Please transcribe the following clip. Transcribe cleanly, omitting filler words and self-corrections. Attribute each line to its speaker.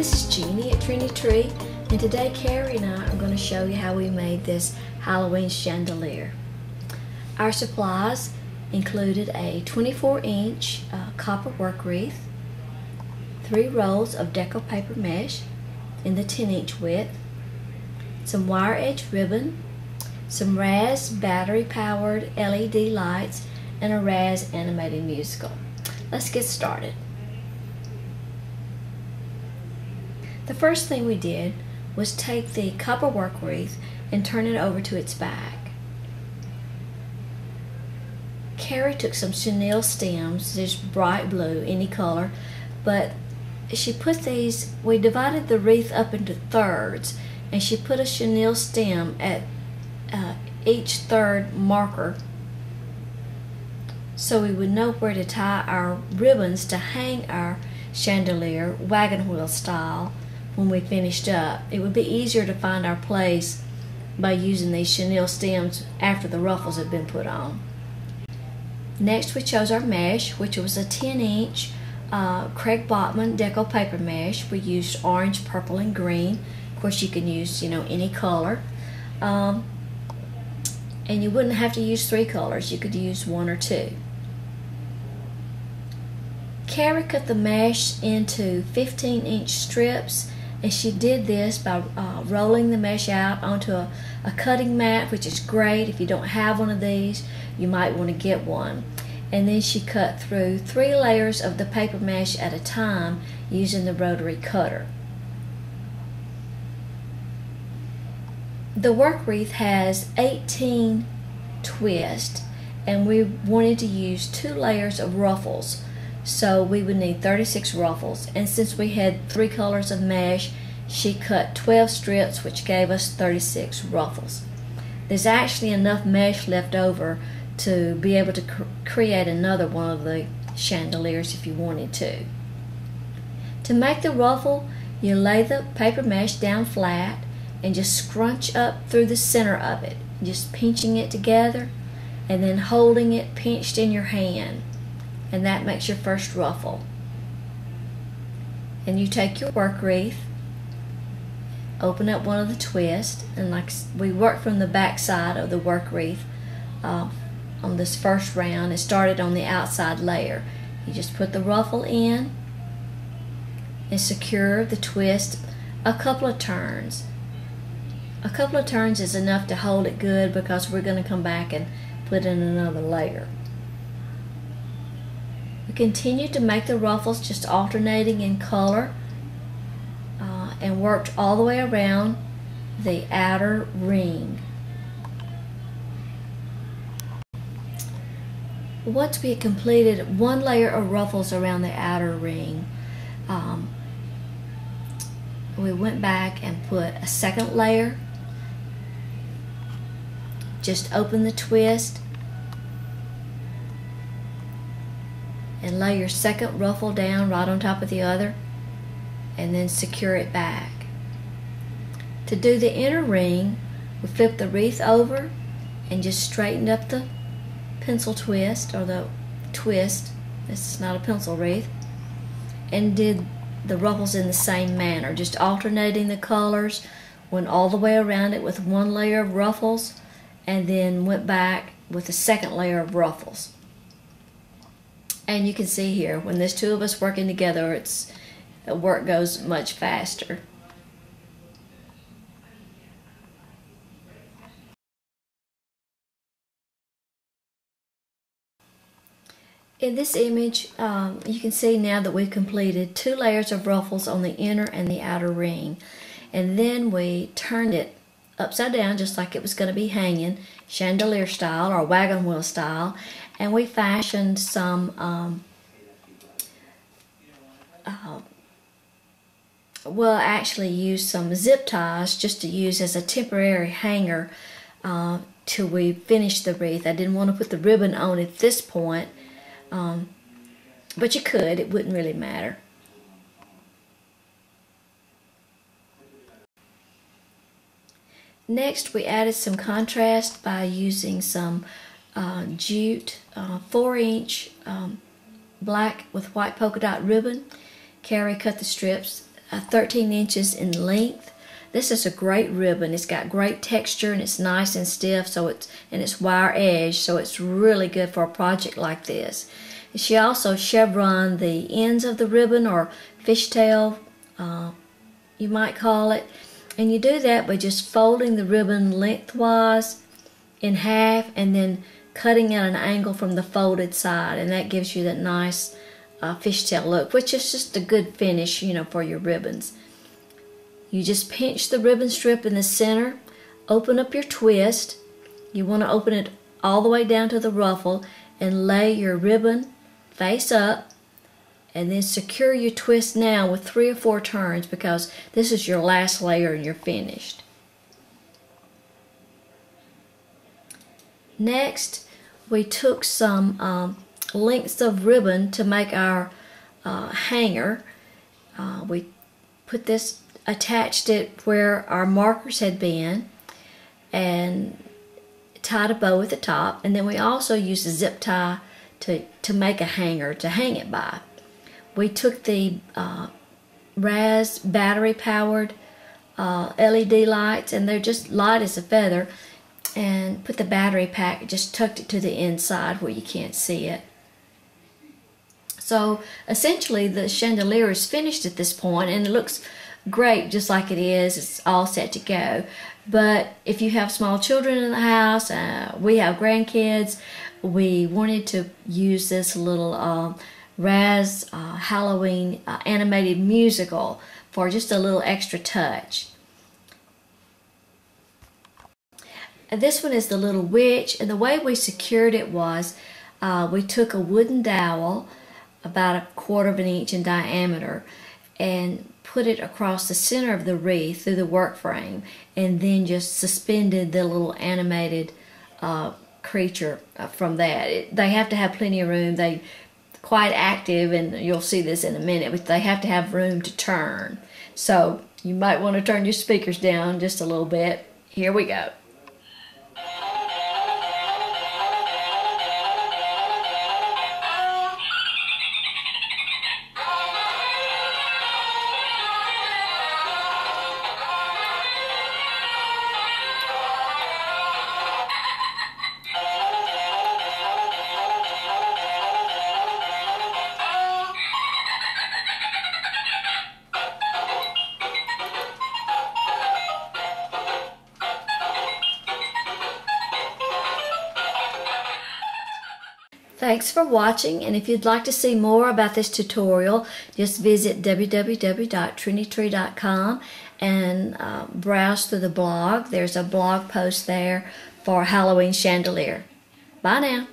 Speaker 1: This is Jeannie at Trendy, and today Carrie and I are going to show you how we made this Halloween chandelier. Our supplies included a 24-inch copper work wreath, 3 rolls of deco paper mesh in the 10-inch width, some wire edge ribbon, some Raz battery-powered LED lights, and a Raz animated musical. Let's get started. The first thing we did was take the copper work wreath and turn it over to its back. Carrie took some chenille stems, just bright blue, any color, but she put these, we divided the wreath up into thirds, and she put a chenille stem at each third marker so we would know where to tie our ribbons to hang our chandelier wagon wheel style. When we finished up, it would be easier to find our place by using these chenille stems after the ruffles had been put on. Next, we chose our mesh, which was a 10-inch Craig Bachman deco paper mesh. We used orange, purple, and green. Of course, you can use any color, and you wouldn't have to use 3 colors. You could use 1 or 2. Carrie cut the mesh into 15-inch strips, and she did this by rolling the mesh out onto a cutting mat, which is great. If you don't have one of these, you might want to get one. And then she cut through 3 layers of the paper mesh at a time using the rotary cutter. The work wreath has 18 twists, and we wanted to use 2 layers of ruffles. So we would need 36 ruffles, and since we had 3 colors of mesh, she cut 12 strips, which gave us 36 ruffles. There's actually enough mesh left over to be able to create another one of the chandeliers if you wanted to. To make the ruffle, you lay the paper mesh down flat and just scrunch up through the center of it, just pinching it together and then holding it pinched in your hand. And that makes your first ruffle. And you take your work wreath, open up one of the twists, and like we worked from the back side of the work wreath on this first round, and started on the outside layer. You just put the ruffle in and secure the twist a couple of turns. A couple of turns is enough to hold it good, because we're going to come back and put in another layer. We continued to make the ruffles, just alternating in color, and worked all the way around the outer ring. Once we had completed 1 layer of ruffles around the outer ring, we went back and put a 2nd layer. Just open the twist and lay your 2nd ruffle down right on top of the other, and then secure it back. To do the inner ring, we flipped the wreath over and just straightened up the pencil twist, or the twist, this is not a pencil wreath, and did the ruffles in the same manner, just alternating the colors. Went all the way around it with 1 layer of ruffles, and then went back with a 2nd layer of ruffles. And you can see here, when there's 2 of us working together, work goes much faster. In this image, you can see now that we've completed 2 layers of ruffles on the inner and the outer ring. And then we turned it upside down, just like it was going to be hanging, chandelier style or wagon wheel style, and we fashioned some actually used some zip ties just to use as a temporary hanger till we finished the wreath. I didn't want to put the ribbon on at this point, but you could, it wouldn't really matter. Next, we added some contrast by using some jute 4-inch black with white polka dot ribbon. Carrie cut the strips 13 inches in length. This is a great ribbon. It's got great texture and it's nice and stiff, so it's wire edge, so it's really good for a project like this. She also chevroned the ends of the ribbon, or fishtail, you might call it. And you do that by just folding the ribbon lengthwise in half and then cutting at an angle from the folded side, and that gives you that nice fishtail look, which is just a good finish, for your ribbons. You just pinch the ribbon strip in the center, open up your twist. You want to open it all the way down to the ruffle and lay your ribbon face up, and then secure your twist now with 3 or 4 turns, because this is your last layer and you're finished. Next, we took some lengths of ribbon to make our hanger. We put this, attached it where our markers had been, and tied a bow at the top, and then we also used a zip tie to make a hanger to hang it by. We took the Raz battery powered LED lights, and they're just light as a feather, and put the battery pack, just tucked it to the inside where you can't see it. So essentially the chandelier is finished at this point, and it looks great just like it is. It's all set to go. But if you have small children in the house, we have grandkids, we wanted to use this little Raz Halloween animated musical for just a little extra touch. And this one is the little witch, and the way we secured it was we took a wooden dowel about 1/4 of an inch in diameter and put it across the center of the wreath through the work frame, and then just suspended the little animated creature from that. They have to have plenty of room. They're quite active, and you'll see this in a minute, but they have to have room to turn. So you might want to turn your speakers down just a little bit. Here we go. Thanks for watching, and if you'd like to see more about this tutorial, just visit www.trendytree.com and browse through the blog. There's a blog post there for Halloween chandelier. Bye now.